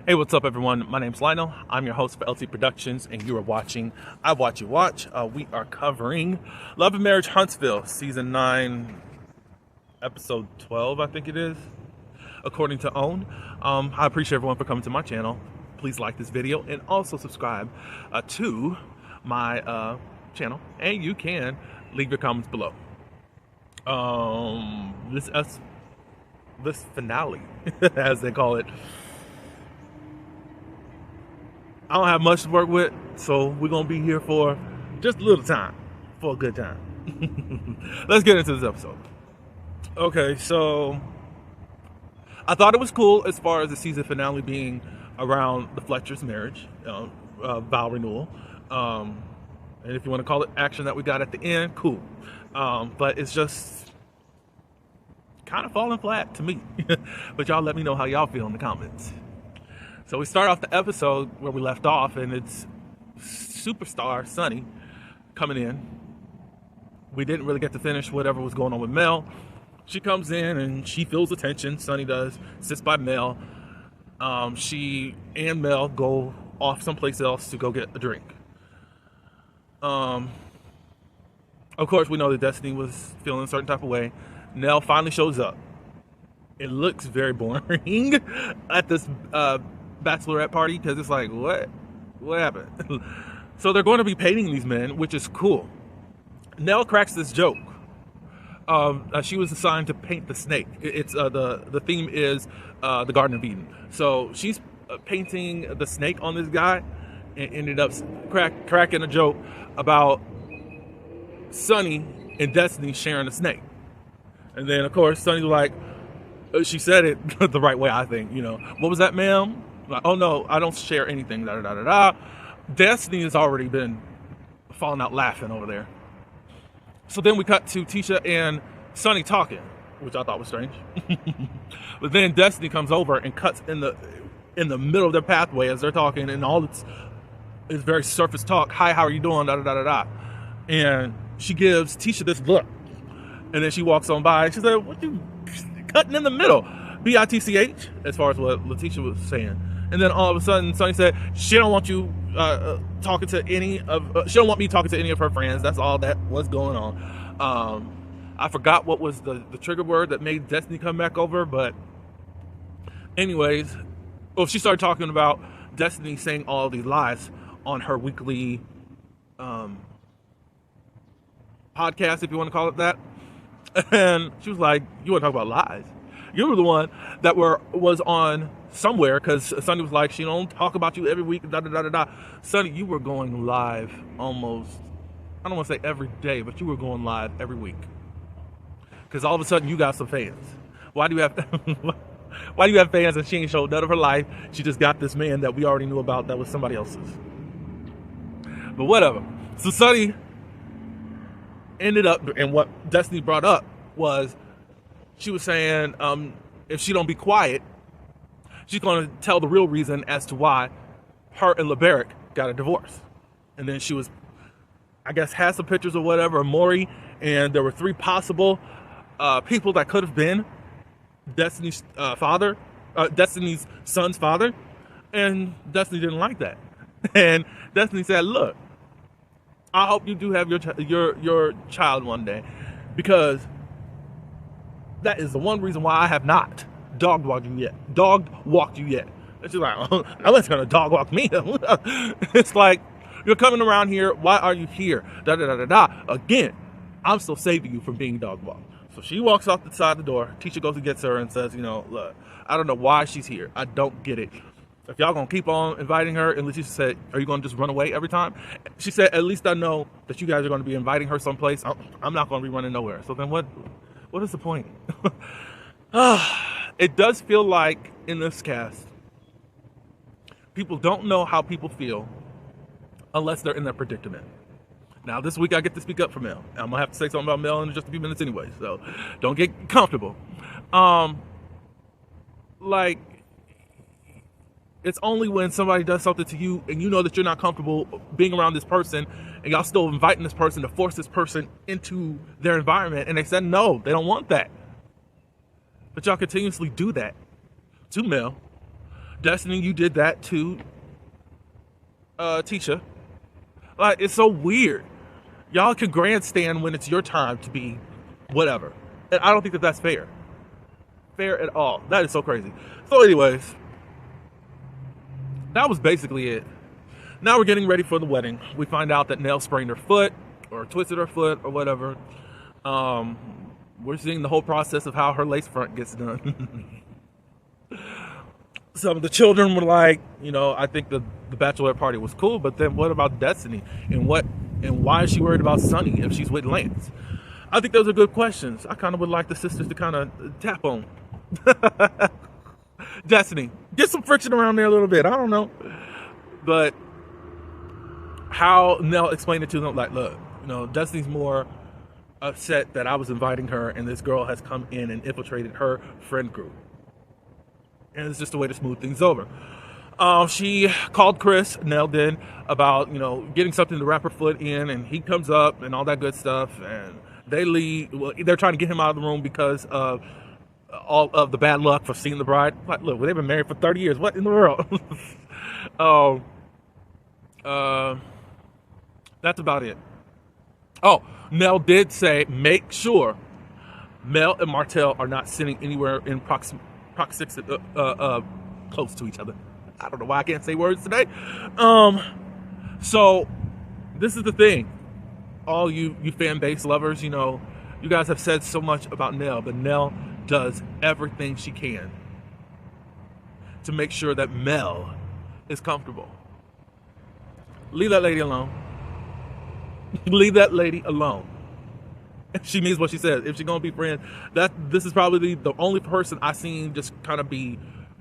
Hey, what's up, everyone? My name's Lionel. I'm your host for LT Productions, and you are watching I Watch You Watch. We are covering Love and Marriage Huntsville, Season 9, Episode 12, I think it is, according to OWN. I appreciate everyone for coming to my channel. Please like this video and also subscribe to my channel, and you can leave your comments below. This finale, as they call it, I don't have much to work with, so we're going to be here for just a little time, for a good time. Let's get into this episode. Okay, so I thought it was cool as far as the season finale being around the Fletcher's marriage, vow renewal. And if you want to call it action that we got at the end, cool. But it's just kind of falling flat to me. But y'all let me know how y'all feel in the comments. So we start off the episode where we left off, and it's superstar Sunny coming in. We didn't really get to finish whatever was going on with Mel. She comes in and she feels attention. Sunny does, sits by Mel. She and Mel go off someplace else to go get a drink. Of course, we know that Destiny was feeling a certain type of way. Nell finally shows up. It looks very boring at this bachelorette party, because it's like, what happened? So they're going to be painting these men, which is cool. Nell cracks this joke. She was assigned to paint the snake. It's the theme is the Garden of Eden. So she's painting the snake on this guy, and ended up cracking a joke about Sunny and Destiny sharing a snake. And then of course Sunny's like, she said it the right way, I think. What was that, ma'am? Like, oh no, I don't share anything. Da da da da. Destiny has already been falling out laughing over there. So then we cut to Tisha and Sunny talking, which I thought was strange. But then Destiny comes over and cuts in the middle of their pathway as they're talking, and all it's very surface talk. Hi, how are you doing? Da da da da da. And she gives Tisha this look, and then she walks on by. And she said, "What you cutting in the middle?" BITCH, as far as what Letitia was saying. And then all of a sudden, Sunny said she don't want you talking to any of. She don't want me talking to any of her friends. That's all that was going on. I forgot what was the trigger word that made Destiny come back over, but anyways, she started talking about Destiny saying all these lies on her weekly podcast, if you want to call it that. And she was like, "You want to talk about lies? You were the one that was on somewhere," because Sunny was like, "She don't talk about you every week." Da da da da da. Sunny, you were going live almost, I don't want to say every day, but you were going live every week. Because all of a sudden you got some fans. Why do you have fans and she ain't showed none of her life? She just got this man that we already knew about that was somebody else's. But whatever. So Sunny ended up, and what Destiny brought up was, she was saying if she don't be quiet, she's going to tell the real reason as to why her and LeBaric got a divorce. And then she was, I guess, had some pictures or whatever of Maury, and there were 3 possible people that could have been Destiny's father, Destiny's son's father, and Destiny didn't like that. And Destiny said, "Look, I hope you do have your child one day, because that is the one reason why I have not dog walked you yet." And she's like, "Oh, Ellen's gonna dog walk me." It's like, you're coming around here. Why are you here? Da da da da da. Again, I'm still saving you from being dog walked. So she walks off the side of the door. Tisha goes and gets her and says, "Look, I don't know why she's here. I don't get it. If y'all gonna keep on inviting her," and Letitia said, "Are you gonna just run away every time?" She said, "At least I know that you guys are gonna be inviting her someplace. I'm not gonna be running nowhere. So then what is the point?" It does feel like in this cast, people don't know how people feel unless they're in their predicament. Now, this week I get to speak up for Mel. I'm gonna have to say something about Mel in just a few minutes anyway, so don't get comfortable. Like, it's only when somebody does something to you and you know that you're not comfortable being around this person, and y'all still inviting this person to force this person into their environment, and they said no, they don't want that. But y'all continuously do that to Mel. Destiny, you did that to Tisha. Like, it's so weird. Y'all can grandstand when it's your time to be whatever. And I don't think that that's fair. Fair at all. That is so crazy. So anyways, that was basically it. Now we're getting ready for the wedding. We find out that Nell sprained her foot or twisted her foot or whatever. We're seeing the whole process of how her lace front gets done. Some of the children were like, I think the bachelorette party was cool, but then what about Destiny? And why is she worried about Sonny if she's with Lance? I think those are good questions. I kind of would like the sisters to kind of tap on. Destiny, get some friction around there a little bit. I don't know. But how Nell explained it to them, like, look, Destiny's more upset that I was inviting her and this girl has come in and infiltrated her friend group. And it's just a way to smooth things over. She called Chris, Nell did, about, getting something to wrap her foot in, and he comes up and all that good stuff, and they leave. Well, they're trying to get him out of the room because of all of the bad luck for seeing the bride. Like, look, they've been married for 30 years. What in the world? That's about it. Oh, Nell did say, make sure Mel and Martell are not sitting anywhere in proximity, close to each other. I don't know why I can't say words today. So this is the thing. All you fan base lovers, you guys have said so much about Nell, but Nell does everything she can to make sure that Mel is comfortable. Leave that lady alone. Leave that lady alone. If she means what she says, if she's gonna be friends, this is probably the only person I've seen just kind of be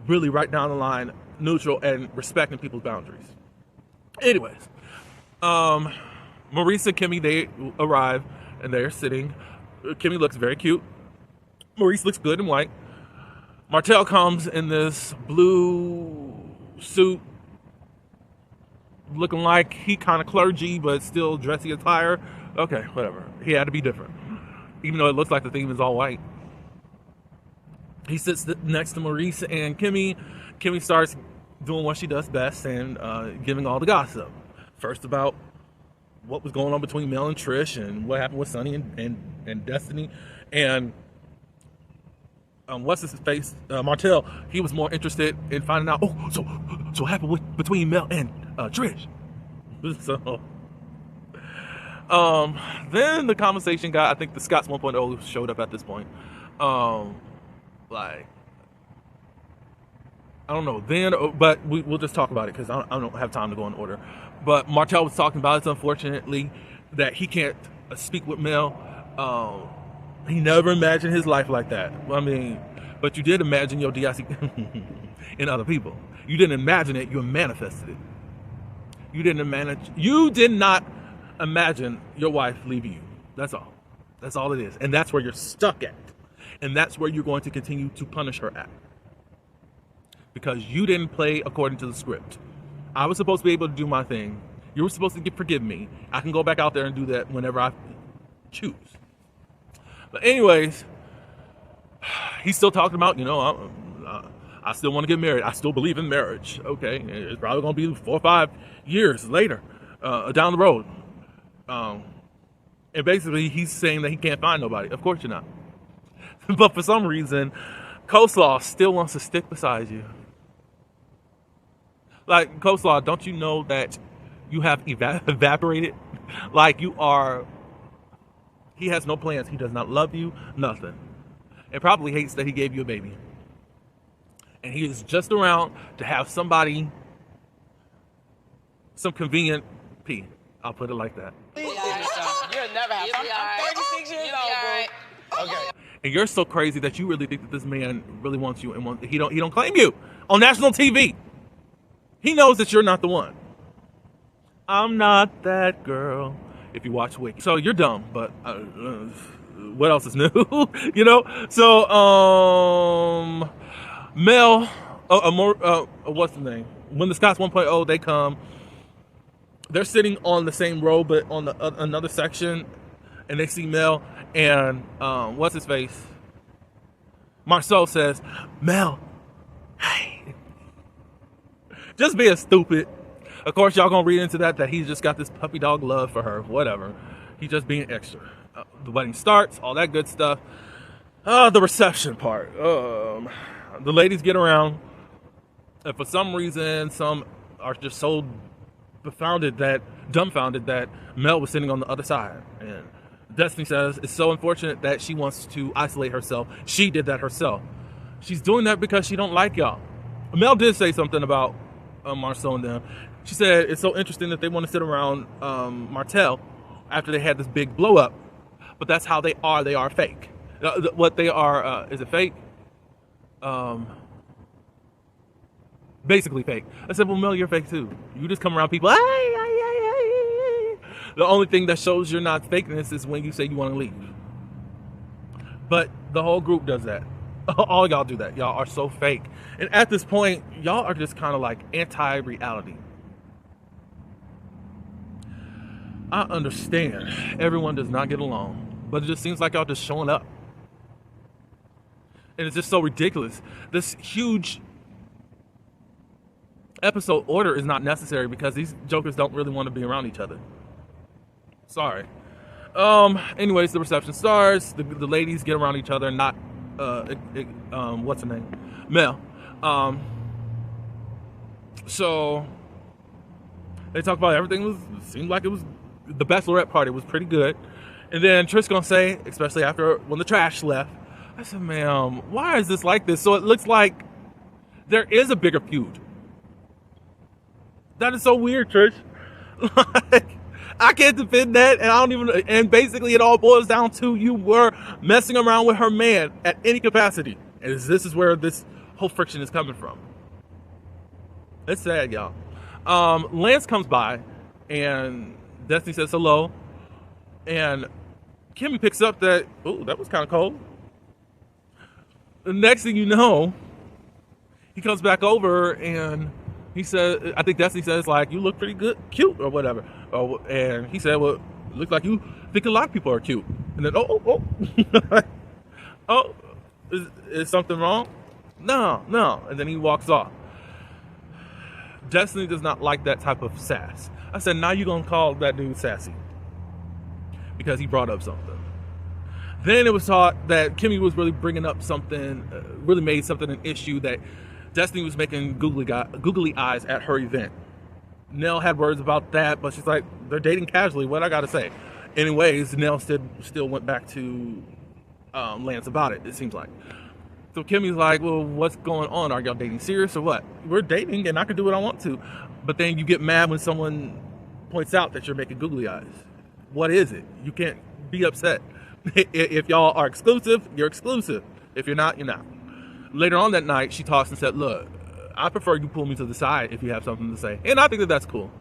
really right down the line, neutral and respecting people's boundaries. Anyways, Maurice and Kimmy, they arrive and they're sitting. Kimmy looks very cute. Maurice looks good in white. Martell comes in this blue suit, looking like he kind of clergy, but still dressy attire. Okay, whatever. He had to be different, even though it looks like the theme is all white. He sits next to Maurice and Kimmy. Kimmy starts doing what she does best and giving all the gossip. First about what was going on between Mel and Trish and what happened with Sonny and Destiny. And what's his face? Martell, he was more interested in finding out, so what happened between Mel and Trish? So then the conversation got, I think the Scots 1.0 showed up at this point. Like, I don't know then, but we'll just talk about it because I don't have time to go in order. But Martell was talking about it, unfortunately, that he can't speak with Mel. He never imagined his life like that. I mean, but you did imagine your DIC in other people. You didn't imagine it, you manifested it. You did not imagine your wife leaving you. That's all. That's all it is. And that's where you're stuck at. And that's where you're going to continue to punish her at. Because you didn't play according to the script. I was supposed to be able to do my thing. You were supposed to forgive me. I can go back out there and do that whenever I choose. But anyways, he's still talking about, I still want to get married. I still believe in marriage. Okay, it's probably going to be 4 or 5 years later, down the road. And basically, he's saying that he can't find nobody. Of course you're not. But for some reason, Coleslaw still wants to stick beside you. Like, Coleslaw, don't you know that you have evaporated? Like, you are... He has no plans. He does not love you, nothing. And probably hates that he gave you a baby. And he is just around to have somebody, some convenient pee. I'll put it like that. You'll never have. I'm 36 years old, bro. Okay. And you're so crazy that you really think that this man really wants you, and he don't claim you on national TV. He knows that you're not the one. I'm not that girl. If you watch Wiki, so you're dumb. But what else is new? So Mel, what's the name? When the Scots 1.0 they come, they're sitting on the same row, but on the another section, and they see Mel and what's his face? Marcel says, "Mel, hey." Just being stupid. Of course, y'all gonna read into that he's just got this puppy dog love for her. Whatever. He's just being extra. The wedding starts, all that good stuff. The reception part. The ladies get around. And for some reason, some are just so dumbfounded that Mel was sitting on the other side. And Destiny says it's so unfortunate that she wants to isolate herself. She did that herself. She's doing that because she don't like y'all. Mel did say something about Marcel and them. She said it's so interesting that they want to sit around Martel after they had this big blow up. But that's how they are. They are fake. What they are, is it fake? Basically fake. I said, well, Mel, you're fake too. You just come around people. Ay, ay, ay, ay, ay. The only thing that shows you're not fakeness is when you say you want to leave. But the whole group does that. All y'all do that. Y'all are so fake. And at this point, y'all are just kind of like anti-reality. I understand everyone does not get along, but it just seems like y'all just showing up. And it's just so ridiculous. This huge episode order is not necessary because these jokers don't really want to be around each other. Sorry. Anyways, the reception starts. The ladies get around each other, not what's her name? Mel. So they talk about everything. Seemed like it was the bachelorette party was pretty good. And then Trish gonna say, especially after when the trash left, I said, ma'am, why is this like this? So it looks like there is a bigger feud. That is so weird, Trish. Like, I can't defend that, and I don't even. And basically, it all boils down to you were messing around with her man at any capacity, and this is where this whole friction is coming from. It's sad, y'all. Lance comes by, and Destiny says hello, and Kimmy picks up that. Oh, that was kind of cold. The next thing you know, he comes back over and he said, I think Destiny says, like, you look pretty good, cute, or whatever. And he said, well, it looks like you think a lot of people are cute. And then, oh, is something wrong? No. And then he walks off. Destiny does not like that type of sass. I said, now you're going to call that dude sassy because he brought up something. Then it was taught that Kimmy was really bringing up something, really made something an issue that Destiny was making googly eyes at her event. Nell had words about that, but she's like, they're dating casually. What I got to say? Anyways, Nell still went back to Lance about it, it seems like. So Kimmy's like, well, what's going on? Are y'all dating serious or what? We're dating and I can do what I want to. But then you get mad when someone points out that you're making googly eyes. What is it? You can't be upset. If y'all are exclusive, you're exclusive. If you're not, you're not. Later on that night, she talks and said, look, I prefer you pull me to the side if you have something to say. And I think that that's cool.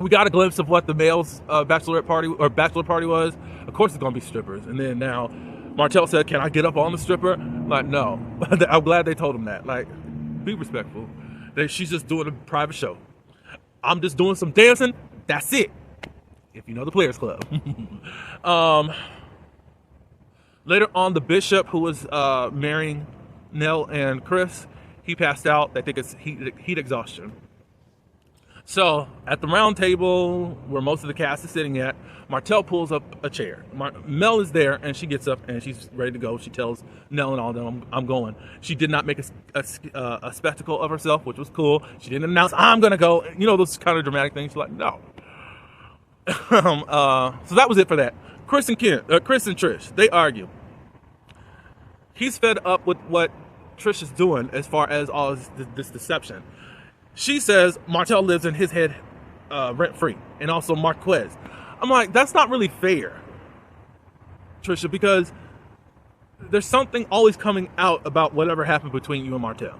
We got a glimpse of what the male's bachelor party was. Of course it's going to be strippers. And then now Martel said, can I get up on the stripper? Like, no. I'm glad they told him that. Like, be respectful. She's just doing a private show. I'm just doing some dancing. That's it. If you know the Players Club. Later on, the bishop who was marrying Nell and Chris, he passed out. I think it's heat exhaustion. So at the round table where most of the cast is sitting at, Martel pulls up a chair. Mel is there, and she gets up and she's ready to go. She tells Nell and all of them, I'm going. She did not make a spectacle of herself, which was cool. She didn't announce, I'm going to go. You know, those kind of dramatic things. She's like, no. So that was it for that. Chris and Trish, they argue. He's fed up with what Trish is doing as far as all this deception. She says Martel lives in his head rent-free, and also Marquez. I'm like, that's not really fair, Trisha, because there's something always coming out about whatever happened between you and Martel.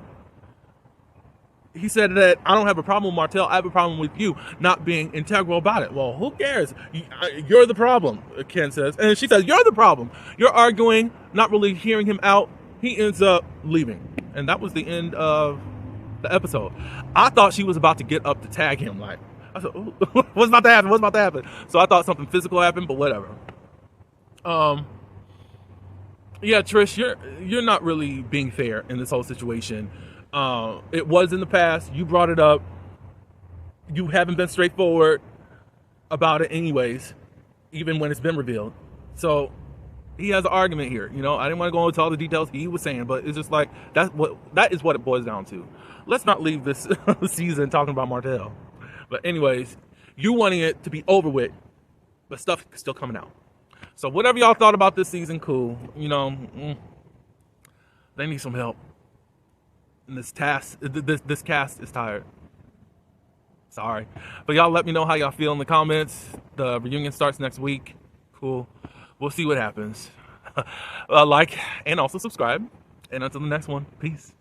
He said that I don't have a problem with Martel, I have a problem with you not being integral about it. Well, who cares? You're the problem, Ken says. And she says, you're the problem. You're arguing, not really hearing him out. He ends up leaving. And that was the end of the episode. I thought she was about to get up to tag him. Like, I said, what's about to happen? So I thought something physical happened, but whatever. Yeah, Trish, you're not really being fair in this whole situation. It was in the past. You brought it up. You haven't been straightforward about it anyways, even when it's been revealed. So he has an argument here. You know, I didn't want to go into all the details he was saying, but it's just like that is what it boils down to. Let's not leave this season talking about Martell. But anyways, you wanting it to be over with, but stuff still coming out. So whatever y'all thought about this season, cool. You know, they need some help. And this cast is tired. Sorry. But y'all let me know how y'all feel in the comments. The reunion starts next week. Cool. We'll see what happens. Like and also subscribe. And until the next one, peace.